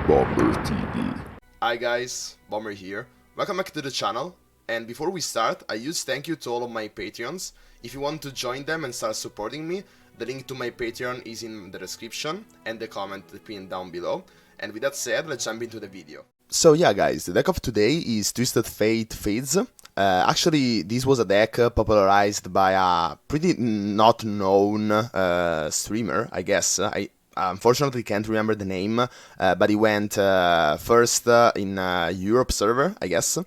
Bomber TV. Hi guys, Bomber here. Welcome back to the channel. And before we start, a huge thank you to all of my Patreons. If you want to join them and start supporting me, the link to my Patreon is in the description and the comment pinned down below. And with that said, let's jump into the video. So yeah guys, the deck of today is Twisted Fate Fizz. Actually, this was a deck popularized by a pretty not known streamer, I guess. I unfortunately can't remember the name, but he went first in Europe server, I guess.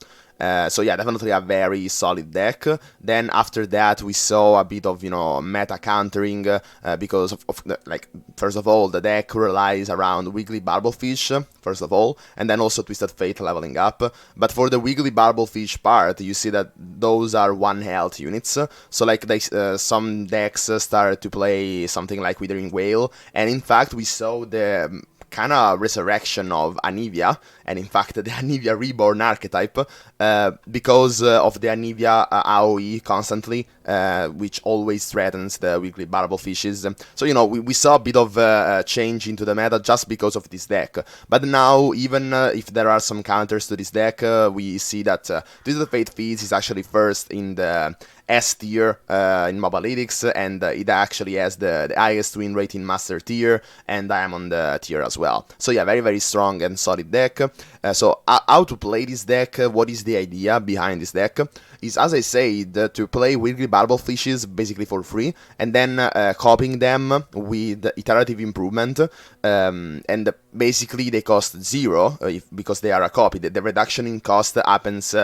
So yeah, definitely a very solid deck. Then after that we saw a bit of, meta countering because of like, first of all, the deck relies around Wiggly Barblefish, first of all, and then also Twisted Fate leveling up. But for the Wiggly Barblefish part, you see that those are 1 health units. So like some decks started to play something like Withering Whale, and in fact we saw the kind of resurrection of Anivia, and in fact the Anivia Reborn archetype, because of the Anivia AoE constantly, which always threatens the Wiggly Barbelfishes. So, we saw a bit of change into the meta just because of this deck. But now, even if there are some counters to this deck, we see that Twisted Fate Fizz is actually first in the S tier in Mobalytics, and it actually has the highest win rate in Master tier and Diamond tier as well. So yeah, very, very strong and solid deck. So how to play this deck, what is the idea behind this deck, is, as I said, to play Wiggly Barbelfishes basically for free, and then copying them with iterative improvement, and basically they cost 0, because they are a copy. The reduction in cost happens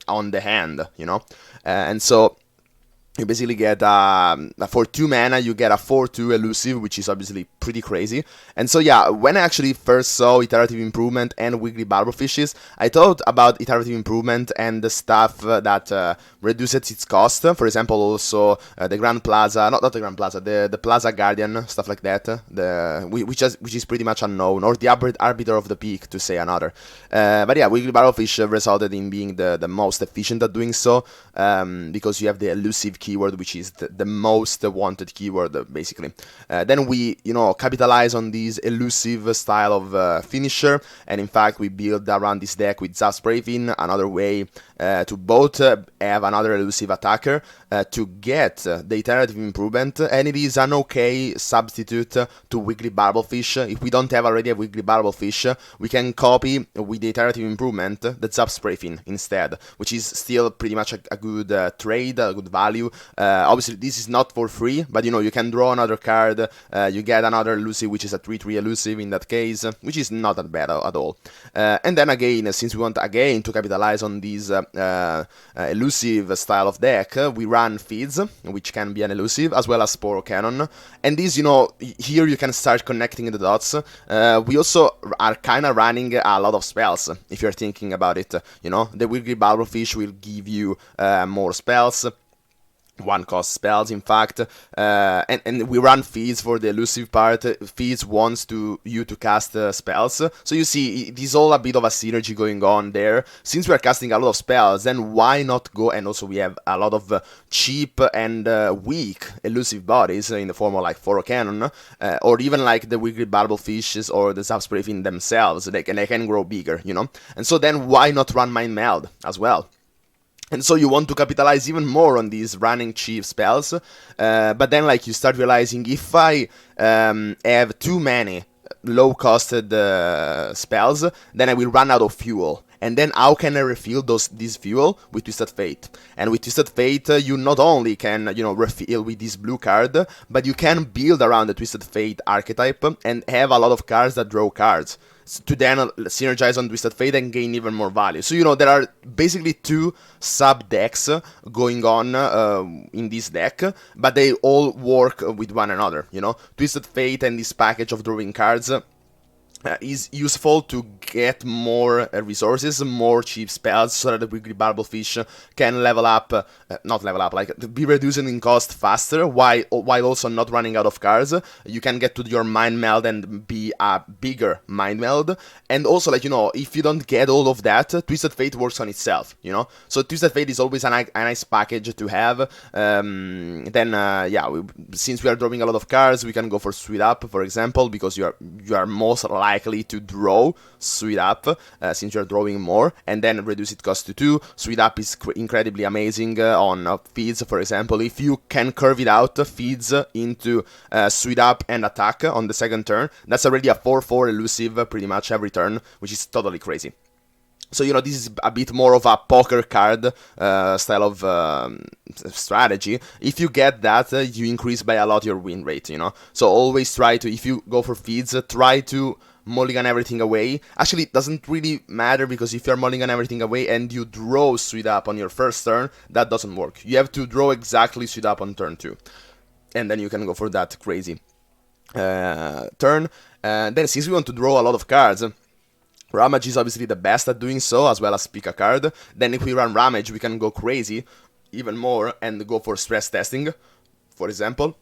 on the hand, and so you basically get, for 2 mana, you get a 4/2 elusive, which is obviously pretty crazy. And so yeah, when I actually first saw Iterative Improvement and Wiggly Barbelfishes, I thought about Iterative Improvement and the stuff that reduces its cost. For example, also the Grand Plaza, not the Grand Plaza, the Plaza Guardian, stuff like that, which is pretty much unknown, or the Arbiter of the Peak, to say another. But yeah, Wiggly Barbelfish resulted in being the most efficient at doing so, because you have the elusive keyword, which is the most wanted keyword, basically. Then we, capitalize on this elusive style of finisher, and in fact we build around this deck with Zapsprayfin, another way to both have another elusive attacker, to get the iterative improvement, and it is an okay substitute to Wiggly Barbelfish. If we don't have already a Wiggly Barbelfish, we can copy with the iterative improvement the Zapsprayfin instead, which is still pretty much a good trade, a good value. Obviously this is not for free, but you can draw another card, you get another elusive, which is a 3/3 elusive in that case, which is not that bad at all. And then again, since we want again to capitalize on this elusive style of deck, we run Fizz, which can be an elusive, as well as Spore Cannon. And this, here you can start connecting the dots. We also are kind of running a lot of spells, if you're thinking about it. The Wiggly Barbelfish will give you more spells, 1-cost spells, in fact, and we run Fizz for the elusive part. Fizz wants you to cast spells, so you see, it is all a bit of a synergy going on there. Since we are casting a lot of spells, then why not go, and also we have a lot of cheap and weak elusive bodies in the form of like Foro Cannon, or even like the Wiggly Barbelfishes or the Zapsprayfin themselves. They can grow bigger, and so then why not run Mind Meld as well? And so you want to capitalize even more on these running cheap spells, but then like you start realizing, if I have too many low-costed spells, then I will run out of fuel. And then how can I refill this fuel? With Twisted Fate. And with Twisted Fate, you not only can, refill with this blue card, but you can build around the Twisted Fate archetype and have a lot of cards that draw cards, to then synergize on Twisted Fate and gain even more value. So, there are basically 2 sub-decks going on in this deck, but they all work with one another, Twisted Fate and this package of drawing cards is useful to get more resources, more cheap spells, so that the Wiggly Barbelfish can like be reducing in cost faster, while also not running out of cards. You can get to your Mind Meld and be a bigger mind meld, and also, like, you know, if you don't get all of that, Twisted Fate works on itself, you know. So Twisted Fate is always a nice package to have. Since we are drawing a lot of cards, we can go for Sweet Up, for example, because you are most likely to draw Sweet Up, since you are drawing more, and then reduce it cost to 2. Sweet Up is incredibly amazing on Fizz, for example. If you can curve it out, Fizz into Sweet Up and attack on the second turn, that's already a 4/4 elusive pretty much every turn, which is totally crazy. So, you know, this is a bit more of a poker card style of strategy. If you get that, you increase by a lot your win rate, you know. So always try to, if you go for Fizz, try to mulligan everything away. Actually, it doesn't really matter, because if you're mulligan everything away and you draw Sweet Up on your first turn, that doesn't work. You have to draw exactly Sweet Up on turn 2. And then you can go for that crazy turn. Then, since we want to draw a lot of cards, Ramage is obviously the best at doing so, as well as pick a card. Then if we run Ramage, we can go crazy even more and go for stress testing, for example.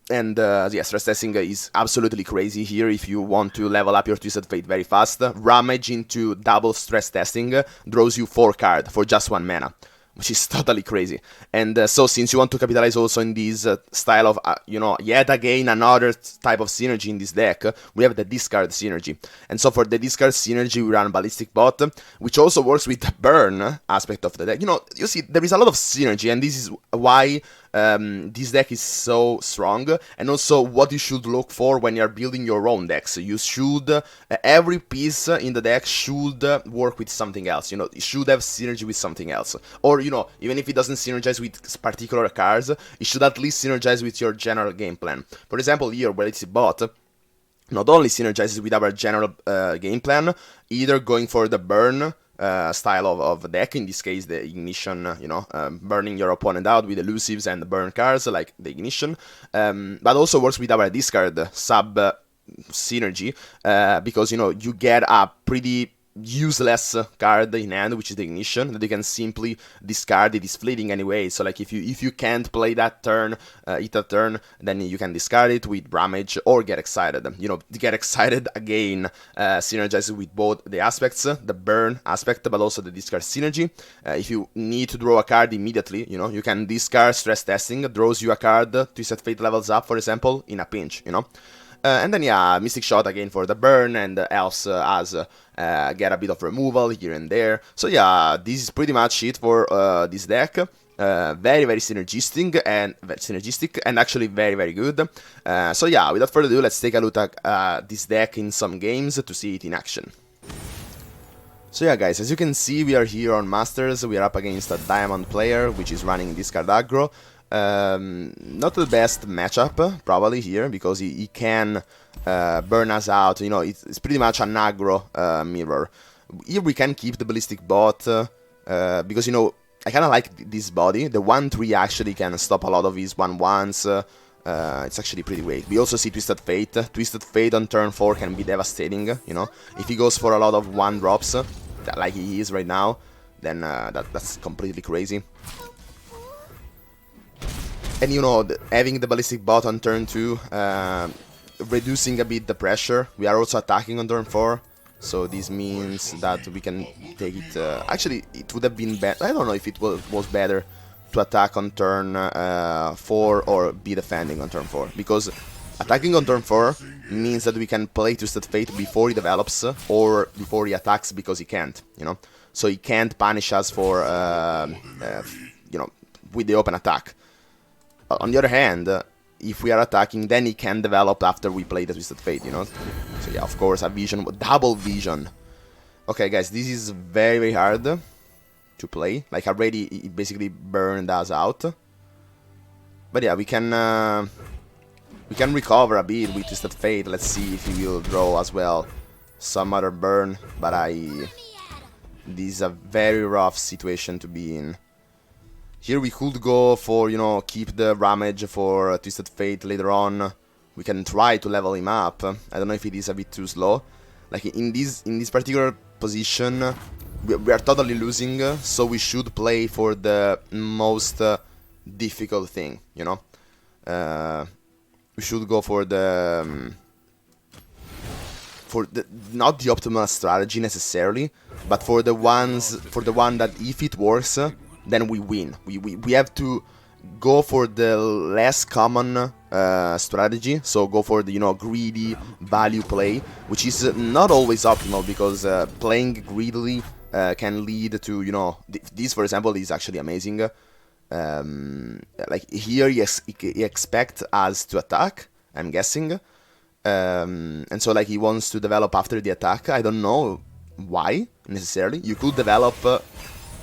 And yeah, stress testing is absolutely crazy here if you want to level up your Twisted Fate very fast. Ramage into double stress testing draws you 4 cards for just 1 mana, which is totally crazy. And so, since you want to capitalize also in this style of, you know, yet again another type of synergy in this deck, we have the discard synergy. And so for the discard synergy, we run Ballistic Bot, which also works with the burn aspect of the deck. You know, you see, there is a lot of synergy, and this is why this deck is so strong, and also what you should look for when you're building your own decks. You should, every piece in the deck should work with something else, you know, it should have synergy with something else. Or, you know, even if it doesn't synergize with particular cards, it should at least synergize with your general game plan. For example, here, Mobalytics Bot not only synergizes with our general game plan, either going for the burn style of deck, in this case the Ignition, you know, burning your opponent out with elusives and burn cards like the Ignition, but also works with our discard sub synergy, because, you know, you get a pretty useless card in hand, which is the Ignition, that you can simply discard. It is fleeting anyway, so like if you can't play that turn, hit that turn, then you can discard it with Ramage or Get Excited. You know, Get Excited again synergizes with both the aspects, the burn aspect, but also the discard synergy. If you need to draw a card immediately, you know, you can discard Stress Testing, draws you a card, Twisted Fate levels up, for example, in a pinch, you know. And then, yeah, Mystic Shot again for the burn, and helps us get a bit of removal here and there. So yeah, this is pretty much it for this deck. Very, very synergistic and actually very, very good. So yeah, without further ado, let's take a look at this deck in some games to see it in action. So yeah, guys, as you can see, we are here on Masters. We are up against a Diamond player, which is running discard aggro. Not the best matchup probably here, because he can burn us out. You know, it's pretty much an aggro mirror. Here we can keep the Ballistic Bot because, you know, I kind of like this body. The 1/3 actually can stop a lot of his 1/1s. It's actually pretty great. We also see Twisted Fate. Twisted Fate on turn 4 can be devastating, you know. If he goes for a lot of 1-drops, like he is right now, then that's completely crazy. And, you know, having the Ballistic Bot on turn 2, reducing a bit the pressure. We are also attacking on turn 4, so this means that we can take it. Actually, it would have been better. I don't know if it was better to attack on turn 4 or be defending on turn 4, because attacking on turn 4 means that we can play Twisted Fate before he develops or before he attacks, because he can't, you know. So he can't punish us for, you know, with the open attack. On the other hand, if we are attacking, then he can develop after we play the Twisted Fate, you know. So yeah, of course, a vision, double vision. Okay, guys, this is very, very hard to play. Like, already, it basically burned us out. But yeah, we can recover a bit with Twisted Fate. Let's see if he will draw as well some other burn. But this is a very rough situation to be in. Here we could go for, you know, keep the Ramage for Twisted Fate later on. We can try to level him up. I don't know if it is a bit too slow. Like, in this particular position, we are totally losing, so we should play for the most difficult thing, you know. We should go for the for the not the optimal strategy necessarily, but for the one that if it works, then we win. We have to go for the less common strategy, so go for the greedy value play, which is not always optimal because playing greedily can lead to this, for example, is actually amazing. Like here he expects us to attack, I'm guessing, and so like he wants to develop after the attack. I don't know why necessarily. You could develop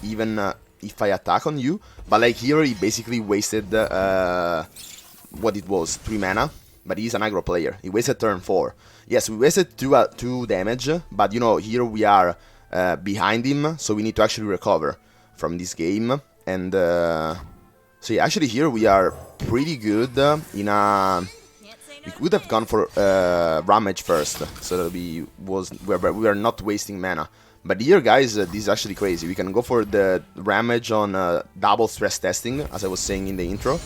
even if I attack on you, but like here he basically wasted what it was, 3 mana, but he's an aggro player. He wasted turn 4. Yes, we wasted 2 damage, but here we are behind him, so we need to actually recover from this game. And so yeah, actually here we are pretty good in a... We could have gone for Ramage first, so that we are not wasting mana. But here, guys, this is actually crazy. We can go for the Ramage on double stress testing, as I was saying in the intro.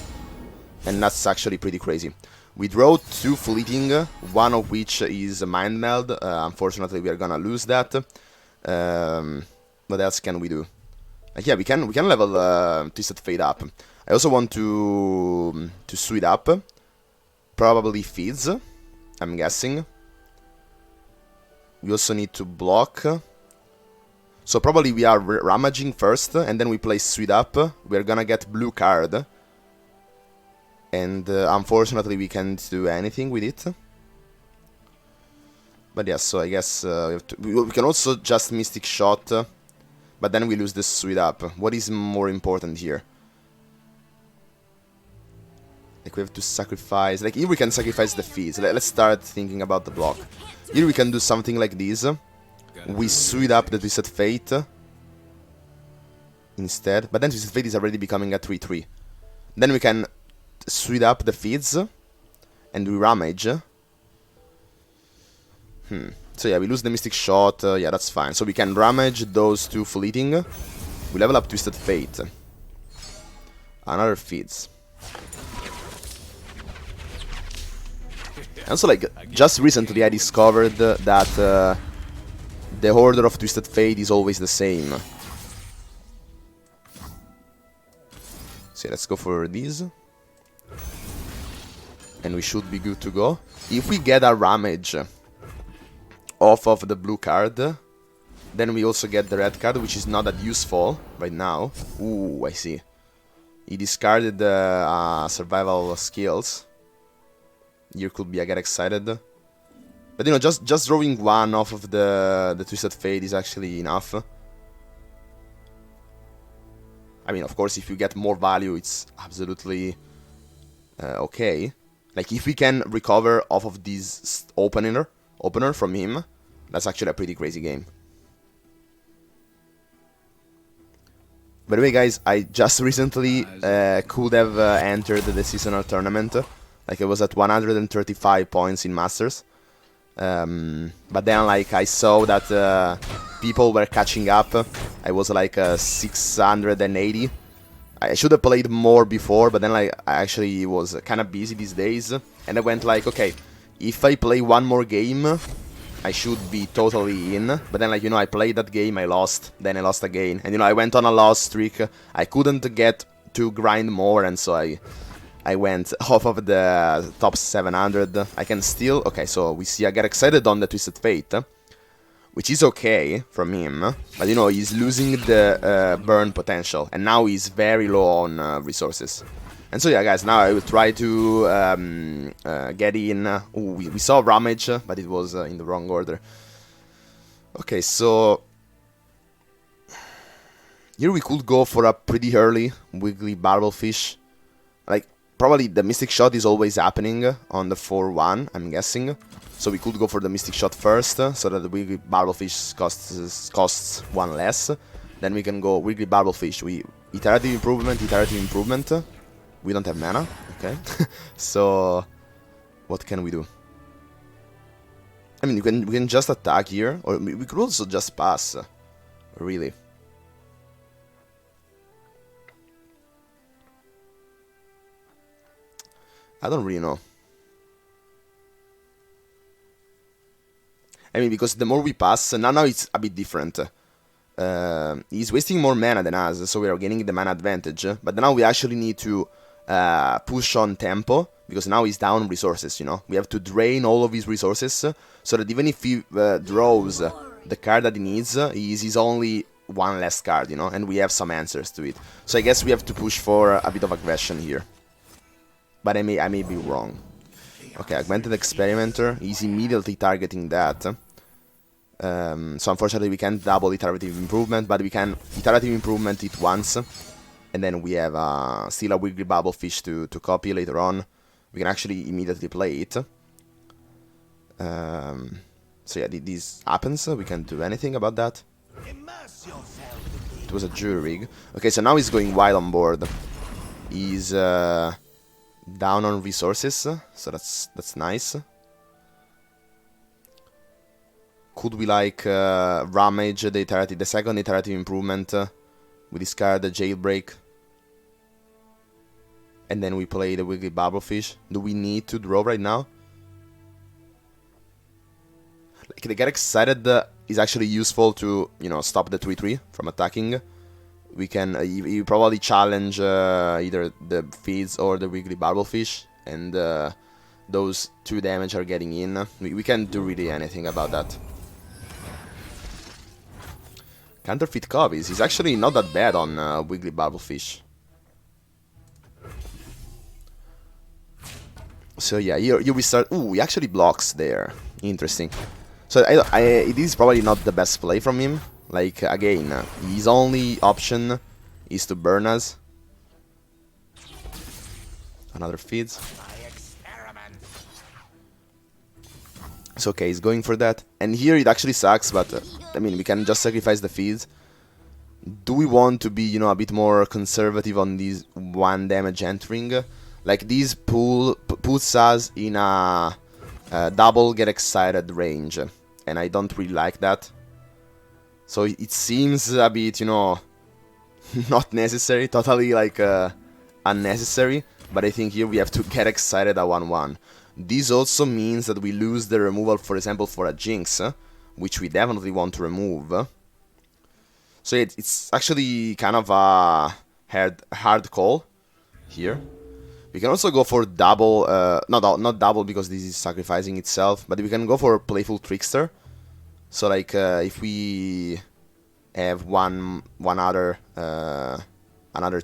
And that's actually pretty crazy. We draw 2 fleeting, one of which is Mind Meld. Unfortunately, we are gonna lose that. What else can we do? Yeah, we can level Twisted Fate up. I also want to suit up. Probably Fizz, I'm guessing. We also need to block. So probably we are Ramaging first, and then we play Sweet Up. We're gonna get blue card. And unfortunately we can't do anything with it. But yes, so I guess we can also just Mystic Shot, but then we lose the Sweet Up. What is more important here? Like we have to sacrifice, like here we can sacrifice the Fizz. Let's start thinking about the block. Here we can do something like this. We Sweet Up the Twisted Fate instead, but then Twisted Fate is already becoming a 3-3. Then we can Sweet Up the Fizz and we Ramage. So yeah, we lose the Mystic Shot, yeah, that's fine. So we can Ramage those 2 fleeting. We level up Twisted Fate. Another Fizz. And so like, just recently I discovered that the order of Twisted Fate is always the same. So let's go for this. And we should be good to go. If we get a Ramage off of the blue card, then we also get the red card, which is not that useful right now. Ooh, I see. He discarded the survival skills. Here could be I get excited. But just drawing 1 off of the Twisted Fate is actually enough. I mean, of course, if you get more value, it's absolutely okay. Like, if we can recover off of this opener from him, that's actually a pretty crazy game. By the way, guys, I just recently could have entered the seasonal tournament. Like, I was at 135 points in Masters. But then, like, I saw that people were catching up. I was like 680. I should have played more before, but then like I actually was kind of busy these days. And I went like, okay, if I play one more game, I should be totally in. But then like, I played that game, I lost, then I lost again. And I went on a loss streak. I couldn't get to grind more, and so I went off of the top 700. I can still... Okay, so we see I get excited on the Twisted Fate, which is okay from him. But, he's losing the burn potential. And now he's very low on resources. And so, yeah, guys, now I will try to get in. Ooh, we saw Ramage, but it was in the wrong order. Okay, so... Here we could go for a pretty early Wiggly Barbelfish. Like, probably the Mystic Shot is always happening on the 4-1, I'm guessing. So we could go for the Mystic Shot first, so that the Wiggly Barbelfish costs 1 less. Then we can go Wiggly Barbelfish. Iterative Improvement. We don't have mana, okay. So, what can we do? I mean, we can just attack here, or we could also just pass, really. I don't really know. I mean, because the more we pass, now it's a bit different. He's wasting more mana than us, so we are gaining the mana advantage. But now we actually need to push on tempo, because now he's down resources, you know. We have to drain all of his resources, so that even if he draws the card that he needs, he's only one less card, you know, and we have some answers to it. So I guess we have to push for a bit of aggression here. But I may be wrong. Okay, Augmented Experimenter, he's immediately targeting that. So unfortunately we can't double Iterative Improvement, but we can Iterative Improvement it once. And then we have still a Wiggly Bubblefish to copy later on. We can actually immediately play it. So yeah, this happens, we can't do anything about that. It was a jury rig. Okay, so now he's going wild on board. He's down on resources, so that's nice. Could we like ramage the second iterative improvement with this card, the Jailbreak? And then we play the Wiggly Bubblefish. Do we need to draw right now? Like, the Get Excited is actually useful to, you know, stop the 3-3 from attacking. We can you probably challenge either the Fizz or the Wiggly Bubblefish, and those 2 damage are getting in. We can't do really anything about that. Counterfeit Copies. He's actually not that bad on Wiggly Bubblefish. So yeah, here we start. Ooh, he actually blocks there. Interesting. So it is probably not the best play from him. Like, again, his only option is to burn us. Another Fizz. It's okay, he's going for that. And here it actually sucks, but I mean, we can just sacrifice the Fizz. Do we want to be, you know, a bit more conservative on these 1 damage entering? Like, this puts us in a double Get Excited range, and I don't really like that. So it seems a bit, you know, not necessary, totally like unnecessary, but I think here we have to Get Excited at 1-1. This also means that we lose the removal, for example, for a Jinx, which we definitely want to remove. So it's actually kind of a hard call here. We can also go for double, not double because this is sacrificing itself, but we can go for Playful Trickster. So like if we have another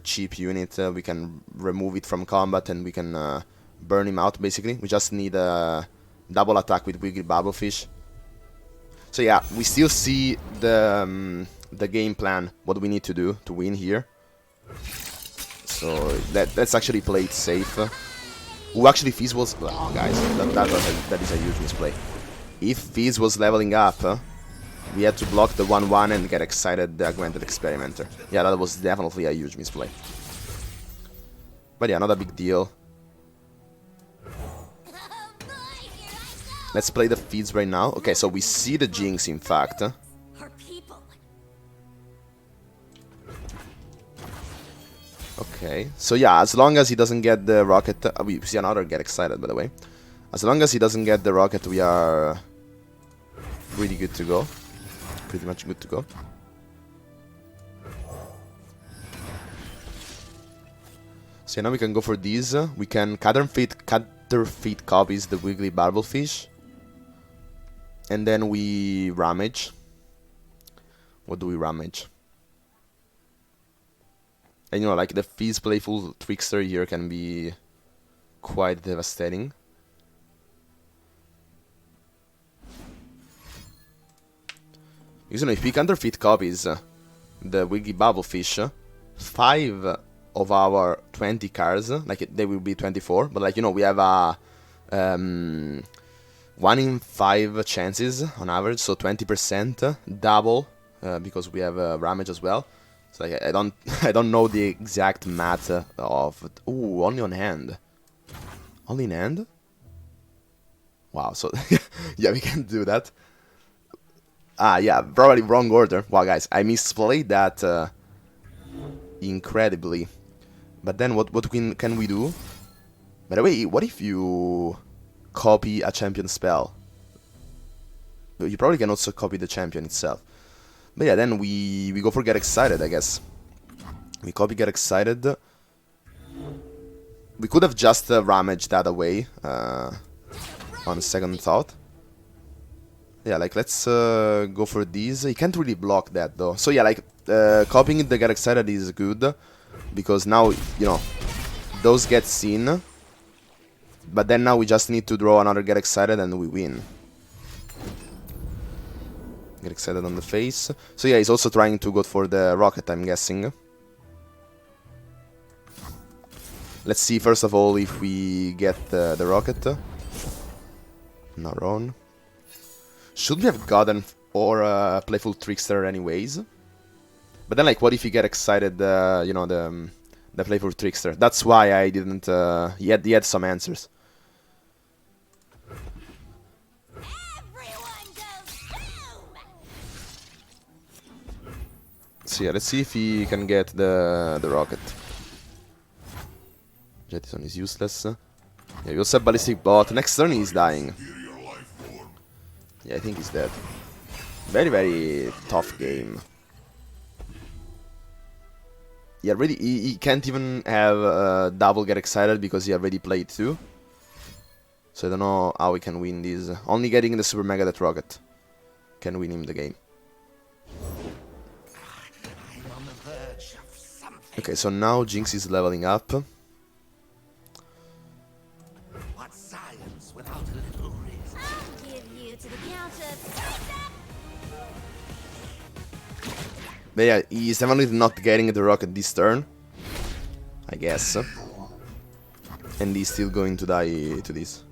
cheap unit, we can remove it from combat and we can burn him out. Basically, we just need a double attack with Wiggly Bubblefish. So yeah, we still see the game plan, what we need to do to win here. So let's actually play it safe. Ooh, actually Fizz was... Oh, guys, that is a huge misplay. If Fizz was leveling up, we had to block the 1-1 and Get Excited the Augmented Experimenter. Yeah, that was definitely a huge misplay. But yeah, not a big deal. Let's play the Fizz right now. Okay, so we see the Jinx, in fact. Okay, so yeah, as long as he doesn't get the rocket... we see another Get Excited, by the way. As long as he doesn't get the rocket, we are really good to go. Pretty much good to go. So now we can go for these. We can counterfeit copies the Wiggly Bubblefish. And then we ramage. What do we ramage? And you know, like the Fizz Playful Trickster here can be quite devastating. Because, you know, if we counterfeit copies the Wiggly Bubblefish, 5 of our 20 cards, like they will be 24, but like, you know, we have a 1 in 5 chances on average, so 20% double because we have ramage as well. So like, I don't know the exact math of... Ooh, only on hand. Only in hand? Wow, so yeah, we can do that. Ah, yeah, probably wrong order. Wow, guys, I misplayed that incredibly. But then what can we do? By the way, what if you copy a champion spell? you probably can also copy the champion itself. But yeah, then we go for Get Excited, I guess. We copy Get Excited. We could have just ramaged that away on second thought. Yeah, like, let's go for these. You can't really block that, though. So yeah, like, copying the Get Excited is good, because now, you know, those get seen. But then now we just need to draw another Get Excited and we win. Get Excited on the face. So yeah, he's also trying to go for the rocket, I'm guessing. Let's see first of all if we get the rocket. Not wrong. Should we have gotten or Playful Trickster anyways? But then, like, what if you get excited, you know, the Playful Trickster? That's why I didn't, he had some answers. So yeah, let's see if he can get the rocket. Jettison is useless. Yeah, we also have Ballistic Bot. Next turn he's dying. Yeah, I think he's dead. Very, very tough game. Yeah, really, he can't even have double Get Excited because he already played 2. So I don't know how he can win this. Only getting the Super Mega Death Rocket can win him the game. Okay, so now Jinx is leveling up. What science without a little risk? I'll give you to the counter. But yeah, he's definitely not getting the rocket this turn, I guess. And he's still going to die to this.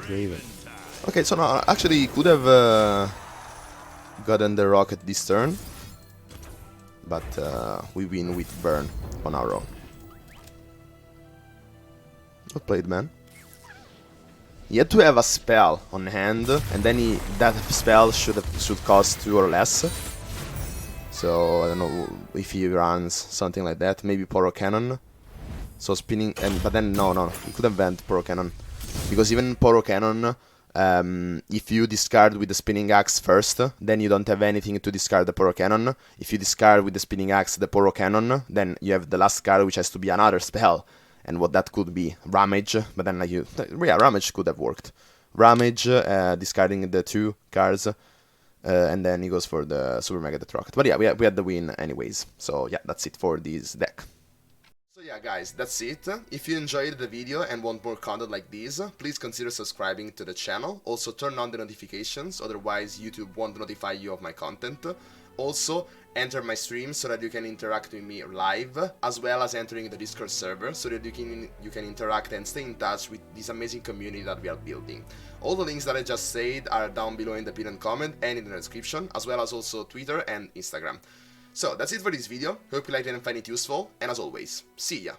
Draven. Okay, so no, actually he could have gotten the rocket this turn. But we win with burn on our own. Well played, man. He had to have a spell on hand, and then that spell should cost 2 or less. So I don't know if he runs something like that. Maybe Poro Cannon. So spinning, but then no, he couldn't vent Poro Cannon, because even Poro Cannon, if you discard with the Spinning Axe first, then you don't have anything to discard the Poro Cannon. If you discard with the Spinning Axe the Poro Cannon, then you have the last card, which has to be another spell. And what that could be, Ramage, but then like yeah, Ramage could have worked. Ramage, discarding the 2 cards, and then he goes for the Super Mega Death Rocket. But yeah, we had the win anyways, so yeah, that's it for this deck. So yeah guys, that's it. If you enjoyed the video and want more content like this, please consider subscribing to the channel. Also turn on the notifications, otherwise YouTube won't notify you of my content. Also, enter my stream so that you can interact with me live, as well as entering the Discord server so that you can interact and stay in touch with this amazing community that we are building. All the links that I just said are down below in the pinned comment and in the description, as well as also Twitter and Instagram. So that's it for this video. Hope you liked it and find it useful, and as always, see ya!